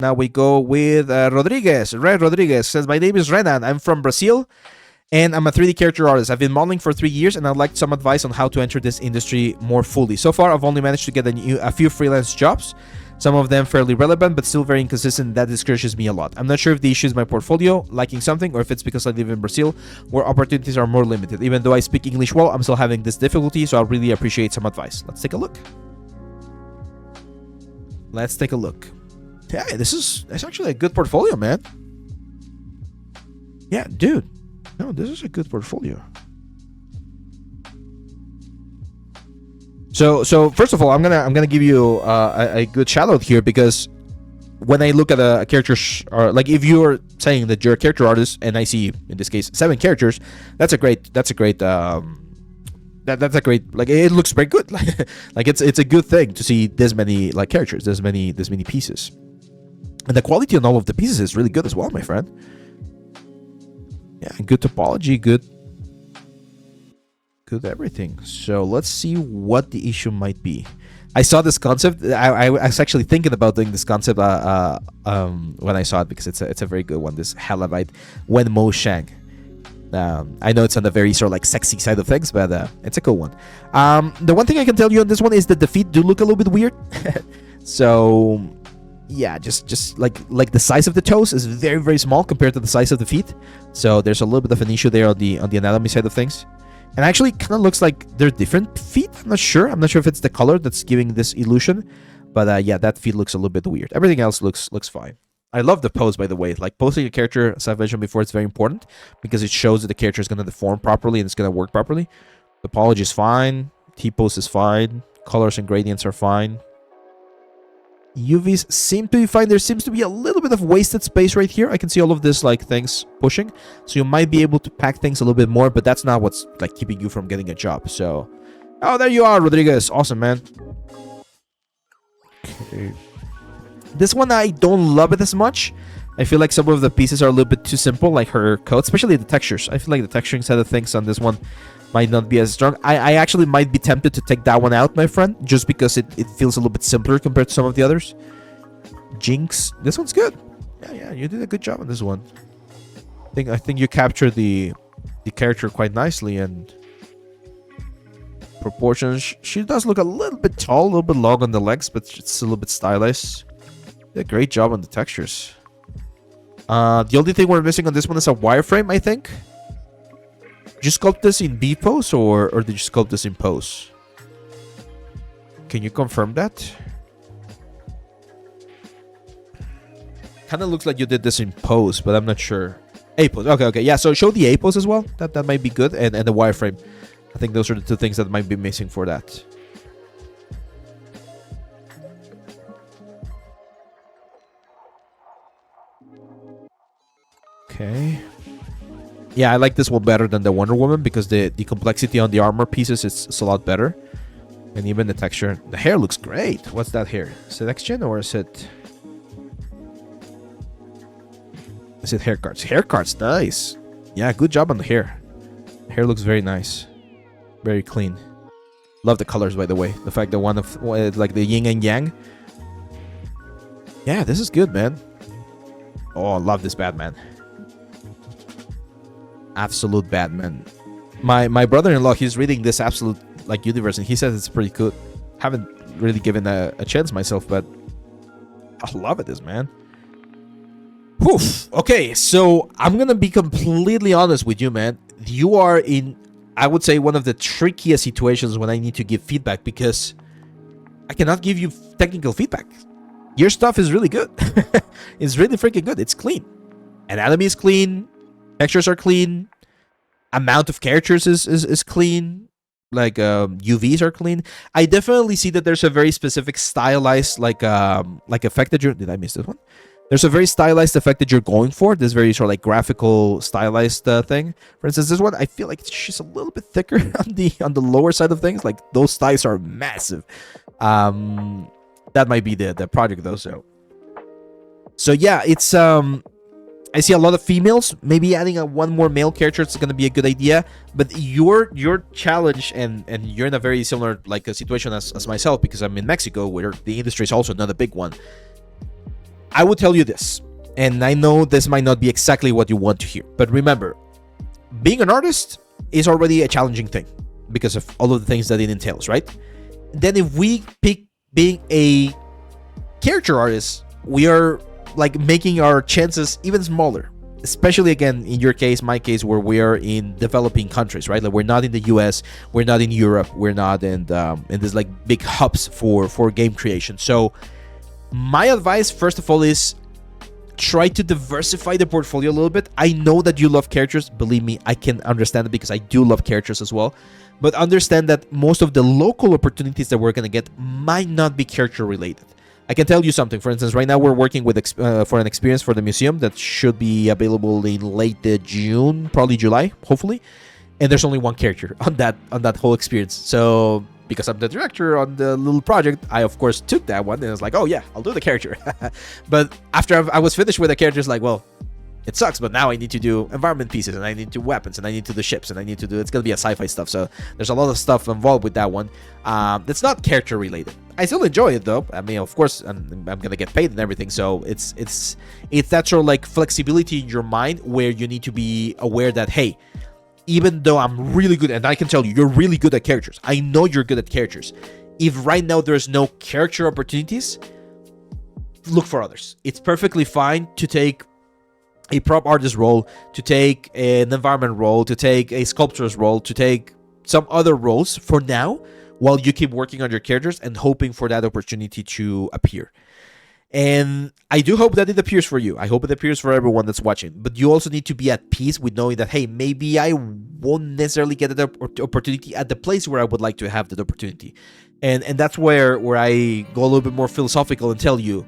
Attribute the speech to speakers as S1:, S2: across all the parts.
S1: Now we go with Rodriguez. Red Rodriguez says, my name is Renan. I'm from Brazil, and I'm a 3D character artist. I've been modeling for 3 years, and I'd like some advice on how to enter this industry more fully. So far, I've only managed to get a few freelance jobs, some of them fairly relevant, but still very inconsistent. That discourages me a lot. I'm not sure if the issue is my portfolio liking something, or if it's because I live in Brazil, where opportunities are more limited. Even though I speak English well, I'm still having this difficulty, so I really appreciate some advice. Let's take a look. Let's take a look. Yeah, that's actually a good portfolio, man. Yeah, dude. No, this is a good portfolio. So first of all, I'm gonna give you a good shout out here, because when I look at a character, or like if you're saying that you're a character artist, and I see in this case 7 characters, that's a great that's a great like, it looks very good. Like it's a good thing to see this many like characters, this many pieces, and the quality on all of the pieces is really good as well, my friend. Yeah, good topology, good everything. So let's see what the issue might be. I saw this concept. I was actually thinking about doing this concept when I saw it, because it's a very good one. This Halabite Wenmo Shang. I know it's on the very sort of like sexy side of things, but it's a cool one. The one thing I can tell you on this one is that the feet do look a little bit weird. So yeah, just like the size of the toes is very, very small compared to the size of the feet. So there's a little bit of an issue there on the anatomy side of things. And actually kind of looks like they're different feet. I'm not sure if it's the color that's giving this illusion. But yeah, that feet looks a little bit weird. Everything else looks fine. I love the pose, by the way. Like, posing a character, as I've mentioned before, it's very important, because it shows that the character is going to deform properly and it's going to work properly. Topology is fine. T-pose is fine. Colors and gradients are fine. UVs seem to be fine. There seems to be a little bit of wasted space right here. I can see all of this like things pushing, so you might be able to pack things a little bit more, but that's not what's like keeping you from getting a job. So, oh, there you are, Rodriguez. Awesome, man. Okay. This one, I don't love it as much. I feel like some of the pieces are a little bit too simple, like her coat, especially the textures. I feel like the texturing side of things on this one might not be as strong. I actually might be tempted to take that one out, my friend, just because it feels a little bit simpler compared to some of the others. Jinx, this one's good. Yeah, you did a good job on this one. I think you captured the character quite nicely, and proportions. She does look a little bit tall, a little bit long on the legs, but it's a little bit stylized. Did a great job on the textures. The only thing we're missing on this one is a wireframe, I think. Did you sculpt this in B pose, or did you sculpt this in pose? Can you confirm that? Kind of looks like you did this in pose, but I'm not sure. A pose. Okay. Yeah, so show the A pose as well. That might be good. And the wireframe. I think those are the two things that might be missing for that. Okay. Yeah, I like this one better than the Wonder Woman, because the complexity on the armor pieces is a lot better. And even the texture. The hair looks great. What's that hair? Is it X-Gen or is it... Is it hair cards? Hair cards, nice. Yeah, good job on the hair. Hair looks very nice. Very clean. Love the colors, by the way. The fact that one of... like the yin and yang. Yeah, this is good, man. Oh, I love this Batman. Absolute Batman. My brother-in-law, he's reading this Absolute like universe, and he says it's pretty good. Haven't really given a chance myself, but I love it, man. Oof. Okay, so I'm gonna be completely honest with you, man. You are in, I would say, one of the trickiest situations when I need to give feedback, because I cannot give you technical feedback. Your stuff is really good. It's really freaking good. It's clean. Anatomy is clean. Textures are clean. Amount of characters is clean. Like UVs are clean. I definitely see that there's a very specific stylized like effect that you're... Did I miss this one? There's a very stylized effect that you're going for. This very sort of like graphical stylized thing. For instance, this one, I feel like she's a little bit thicker on the lower side of things. Like, those thighs are massive. That might be the project though. So yeah, it's I see a lot of females. Maybe adding one more male character is going to be a good idea. But your challenge, and you're in a very similar like a situation as myself, because I'm in Mexico, where the industry is also not a big one. I will tell you this, and I know this might not be exactly what you want to hear, but remember, being an artist is already a challenging thing because of all of the things that it entails, right? Then if we pick being a character artist, we are like making our chances even smaller, especially again in your case, my case, where we are in developing countries, right? Like we're not in the US, we're not in Europe, we're not in this like big hubs for game creation. So my advice, first of all, is try to diversify the portfolio a little bit. I know that you love characters. Believe me, I can understand it because I do love characters as well. But understand that most of the local opportunities that we're going to get might not be character related. I can tell you something. For instance, right now we're working with for an experience for the museum that should be available in late June, probably July, hopefully. And there's only one character on that whole experience. So because I'm the director on the little project, I of course took that one and I was like, oh yeah, I'll do the character. But after I was finished with the characters, like, well, it sucks, but now I need to do environment pieces, and I need to do weapons, and I need to do ships, and I need to do, it's gonna be a sci-fi stuff, so there's a lot of stuff involved with that one. That's not character related. I still enjoy it though. I mean, of course, I'm gonna get paid and everything, so it's that sort of like flexibility in your mind where you need to be aware that, hey, even though I'm really good, and I can tell you, you're really good at characters. I know you're good at characters. If right now there's no character opportunities, look for others. It's perfectly fine to take a prop artist role, to take an environment role, to take a sculptor's role, to take some other roles for now, while you keep working on your characters and hoping for that opportunity to appear. And I do hope that it appears for you. I hope it appears for everyone that's watching. But you also need to be at peace with knowing that, hey, maybe I won't necessarily get that opportunity at the place where I would like to have that opportunity. And that's where I go a little bit more philosophical and tell you,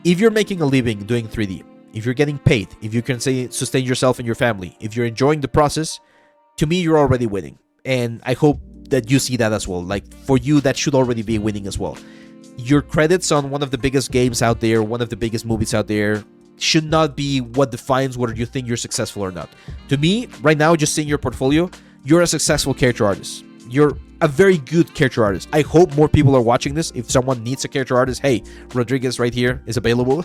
S1: if you're making a living doing 3D, if you're getting paid, if you can sustain yourself and your family, if you're enjoying the process, to me, you're already winning. And I hope that you see that as well. Like, for you, that should already be winning as well. Your credits on one of the biggest games out there, one of the biggest movies out there, should not be what defines whether you think you're successful or not. To me, right now, just seeing your portfolio, you're a successful character artist. You're a very good character artist. I hope more people are watching this. If someone needs a character artist, hey, Rodriguez right here is available.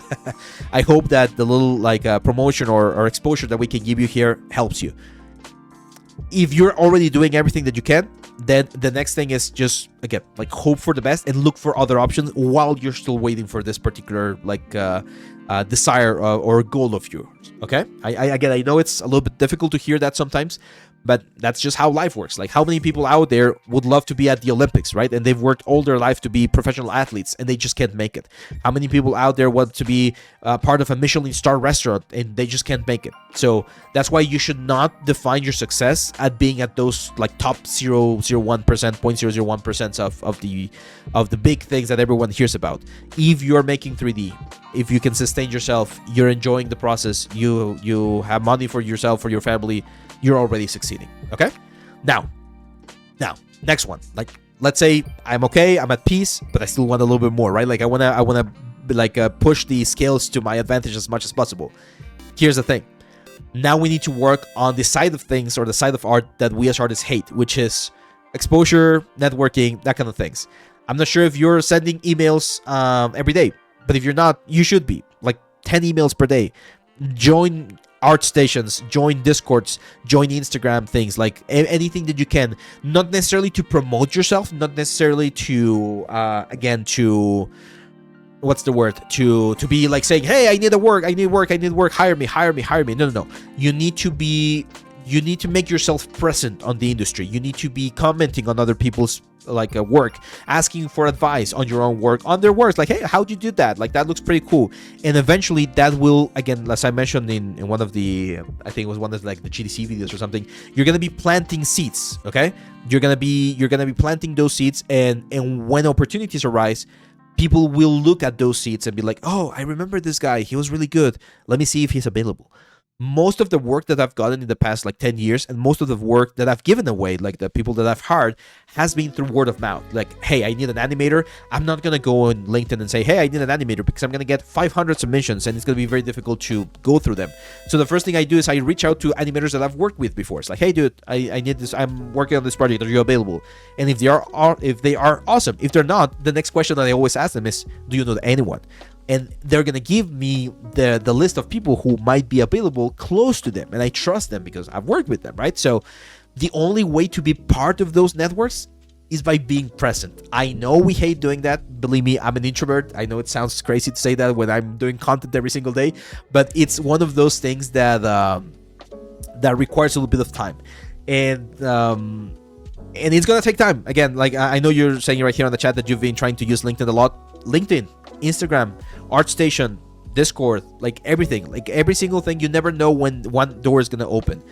S1: I hope that the little like promotion or exposure that we can give you here helps you. If you're already doing everything that you can, then the next thing is just, again, like, hope for the best and look for other options while you're still waiting for this particular like desire or goal of yours. Okay, I know it's a little bit difficult to hear that sometimes, but that's just how life works. Like, how many people out there would love to be at the Olympics, right? And they've worked all their life to be professional athletes and they just can't make it. How many people out there want to be part of a Michelin star restaurant and they just can't make it? So that's why you should not define your success at being at those like top 0.01%, 0.001% of the big things that everyone hears about. If you're making 3D, if you can sustain yourself, you're enjoying the process, you have money for yourself, for your family, you're already succeeding. Okay? Now, next one. Like, let's say I'm okay, I'm at peace, but I still want a little bit more, right? Like, I wanna like push the scales to my advantage as much as possible. Here's the thing. Now we need to work on the side of things, or the side of art that we as artists hate, which is exposure, networking, that kind of things. I'm not sure if you're sending emails every day, but if you're not, you should be. Like 10 emails per day. Join art stations, join Discords, join Instagram things, like anything that you can. Not necessarily to promote yourself, not necessarily to to what's the word, to be like saying, hey, I need work, hire me. No. You need to make yourself present on the industry. You need to be commenting on other people's like work, asking for advice on your own work, on their works, like, hey, how'd you do that? Like, that looks pretty cool. And eventually that will, again, as I mentioned in one of the, I think it was one of like the GDC videos or something, you're gonna be planting seeds. Okay, you're gonna be planting those seeds, and when opportunities arise, people will look at those seeds and be like, oh, I remember this guy, he was really good, let me see if he's available. Most of the work that I've gotten in the past like 10 years, and most of the work that I've given away, like the people that I've hired, has been through word of mouth. Like, hey, I need an animator. I'm not going to go on LinkedIn and say, hey, I need an animator, because I'm going to get 500 submissions and it's going to be very difficult to go through them. So the first thing I do is I reach out to animators that I've worked with before. It's like, hey, dude, I need this. I'm working on this project. Are you available? And if they are awesome. If they're not, the next question that I always ask them is, do you know anyone? and they're gonna give me the list of people who might be available close to them, and I trust them because I've worked with them, right? So the only way to be part of those networks is by being present. I know we hate doing that. Believe me, I'm an introvert. I know it sounds crazy to say that when I'm doing content every single day, but it's one of those things that requires a little bit of time, and it's gonna take time. Again, like I know you're saying right here on the chat that you've been trying to use LinkedIn a lot. LinkedIn, Instagram, ArtStation, Discord, like everything, like every single thing. You never know when one door is gonna open.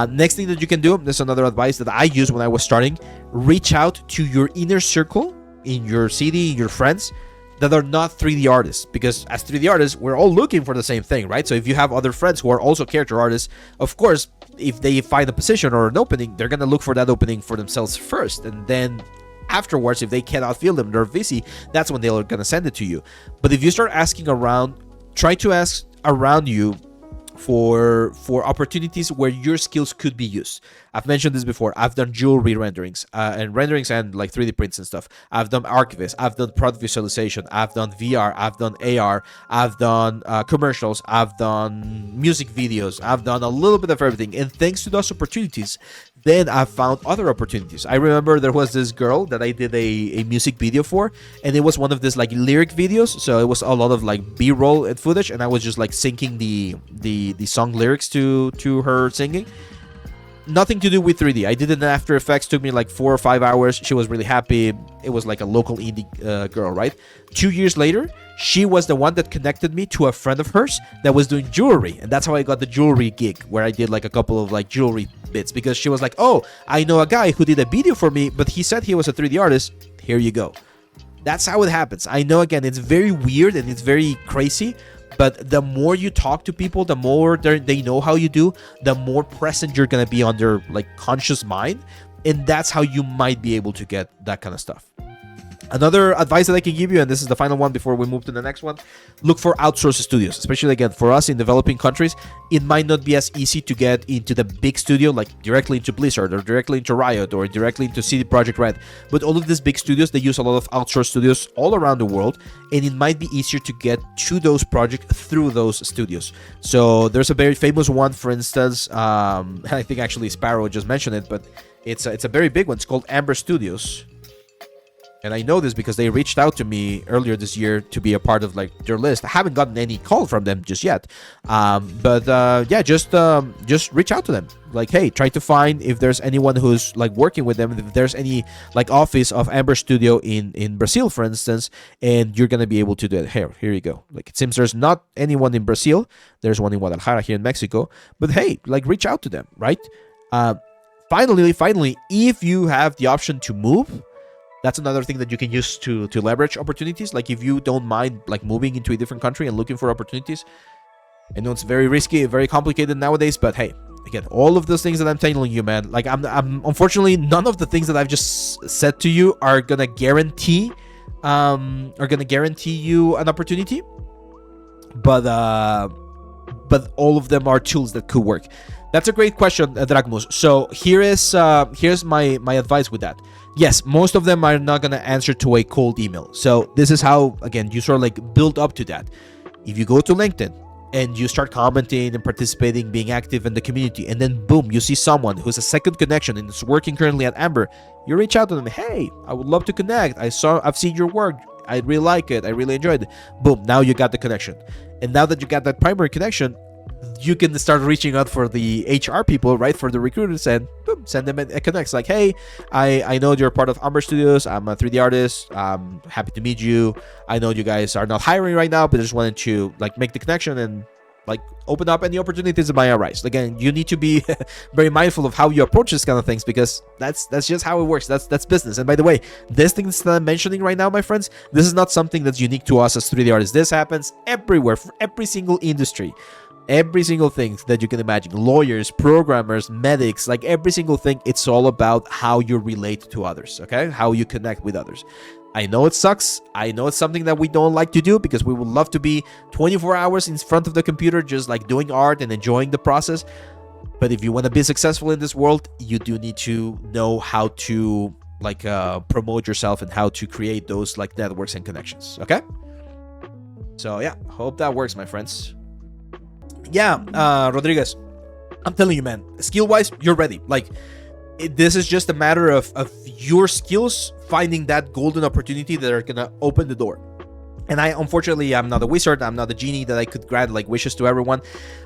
S1: Next thing that you can do, this is another advice that I used when I was starting, reach out to your inner circle in your city, your friends that are not 3D artists, because as 3D artists, we're all looking for the same thing, right? So if you have other friends who are also character artists, of course, if they find a position or an opening, they're going to look for that opening for themselves first, and then afterwards, if they cannot fill them, they're busy, that's when they're going to send it to you. But if you start asking around, try to ask around you for opportunities where your skills could be used. I've mentioned this before. I've done jewelry renderings and like 3D prints and stuff. I've done archivist. I've done product visualization. I've done VR. I've done AR. I've done commercials. I've done music videos. I've done a little bit of everything. And thanks to those opportunities, then I found other opportunities. I remember there was this girl that I did a music video for, and it was one of these like lyric videos. So it was a lot of like B-roll and footage, and I was just like syncing the song lyrics to her singing. Nothing to do with 3D. I did it in After Effects. Took me like 4 or 5 hours. She was really happy. It was like a local indie girl, right? 2 years later, she was the one that connected me to a friend of hers that was doing jewelry, and that's how I got the jewelry gig, where I did like a couple of like jewelry bits, because she was like, "Oh, I know a guy who did a video for me, but he said he was a 3D artist. Here you go." That's how it happens. I know, again, it's very weird and it's very crazy, but the more you talk to people, the more they know how you do, the more present you're gonna be on their like conscious mind, and that's how you might be able to get that kind of stuff. Another advice that I can give you, and this is the final one before we move to the next one, look for outsourced studios. Especially, again, for us in developing countries, it might not be as easy to get into the big studio, like directly into Blizzard or directly into Riot or directly into CD Projekt Red. But all of these big studios, they use a lot of outsourced studios all around the world, and it might be easier to get to those projects through those studios. So there's a very famous one, for instance, I think actually Sparrow just mentioned it, but it's a very big one. It's called Amber Studios. And I know this because they reached out to me earlier this year to be a part of like their list. I haven't gotten any call from them just yet, yeah, just reach out to them. Like, hey, try to find if there's anyone who's like working with them. If there's any like office of Amber Studio in Brazil, for instance, and you're gonna be able to do it. Here you go. Like, it seems there's not anyone in Brazil. There's one in Guadalajara here in Mexico. But hey, like, reach out to them, right? Finally, if you have the option to move, that's another thing that you can use to leverage opportunities. Like, if you don't mind like moving into a different country and looking for opportunities, I know it's very risky, very complicated nowadays, but hey, again, all of those things that I'm telling you, man, like I'm unfortunately, none of the things that I've just said to you are gonna guarantee you an opportunity, but all of them are tools that could work. That's a great question, Dragmus. So here's my advice with that. Yes, most of them are not gonna answer to a cold email. So this is how, again, you sort of like build up to that. If you go to LinkedIn and you start commenting and participating, being active in the community, and then boom, you see someone who's a second connection and is working currently at Amber, you reach out to them. Hey, I would love to connect. I've seen your work. I really like it. I really enjoyed it. Boom, now you got the connection. And now that you got that primary connection, you can start reaching out for the HR people, right? For the recruiters, and boom, send them a connect. Like, hey, I know you're part of Amber Studios. I'm a 3D artist. I'm happy to meet you. I know you guys are not hiring right now, but I just wanted to like make the connection and like open up any opportunities that might arise. Again, you need to be very mindful of how you approach this kind of things, because that's just how it works. That's business. And by the way, these things that I'm mentioning right now, my friends, this is not something that's unique to us as 3D artists. This happens everywhere, for every single industry. Every single thing that you can imagine, lawyers, programmers, medics, like every single thing, it's all about how you relate to others, okay? How you connect with others. I know it sucks. I know it's something that we don't like to do, because we would love to be 24 hours in front of the computer just like doing art and enjoying the process. But if you want to be successful in this world, you do need to know how to like promote yourself and how to create those like networks and connections, okay? So yeah, hope that works, my friends. Yeah, Rodriguez, I'm telling you, man, skill wise, you're ready. Like, this is just a matter of your skills finding that golden opportunity that are gonna open the door. And unfortunately, I'm not a wizard. I'm not a genie that I could grant like wishes to everyone.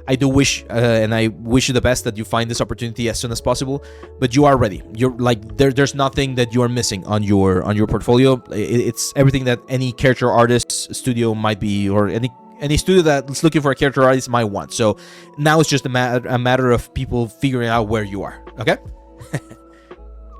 S1: I do wish, and I wish you the best, that you find this opportunity as soon as possible. But you are ready. You're like there's nothing that you are missing on your portfolio. It's everything that any character artist studio might be, or any studio that's looking for a character artist might want. So now it's just a matter of people figuring out where you are. Okay.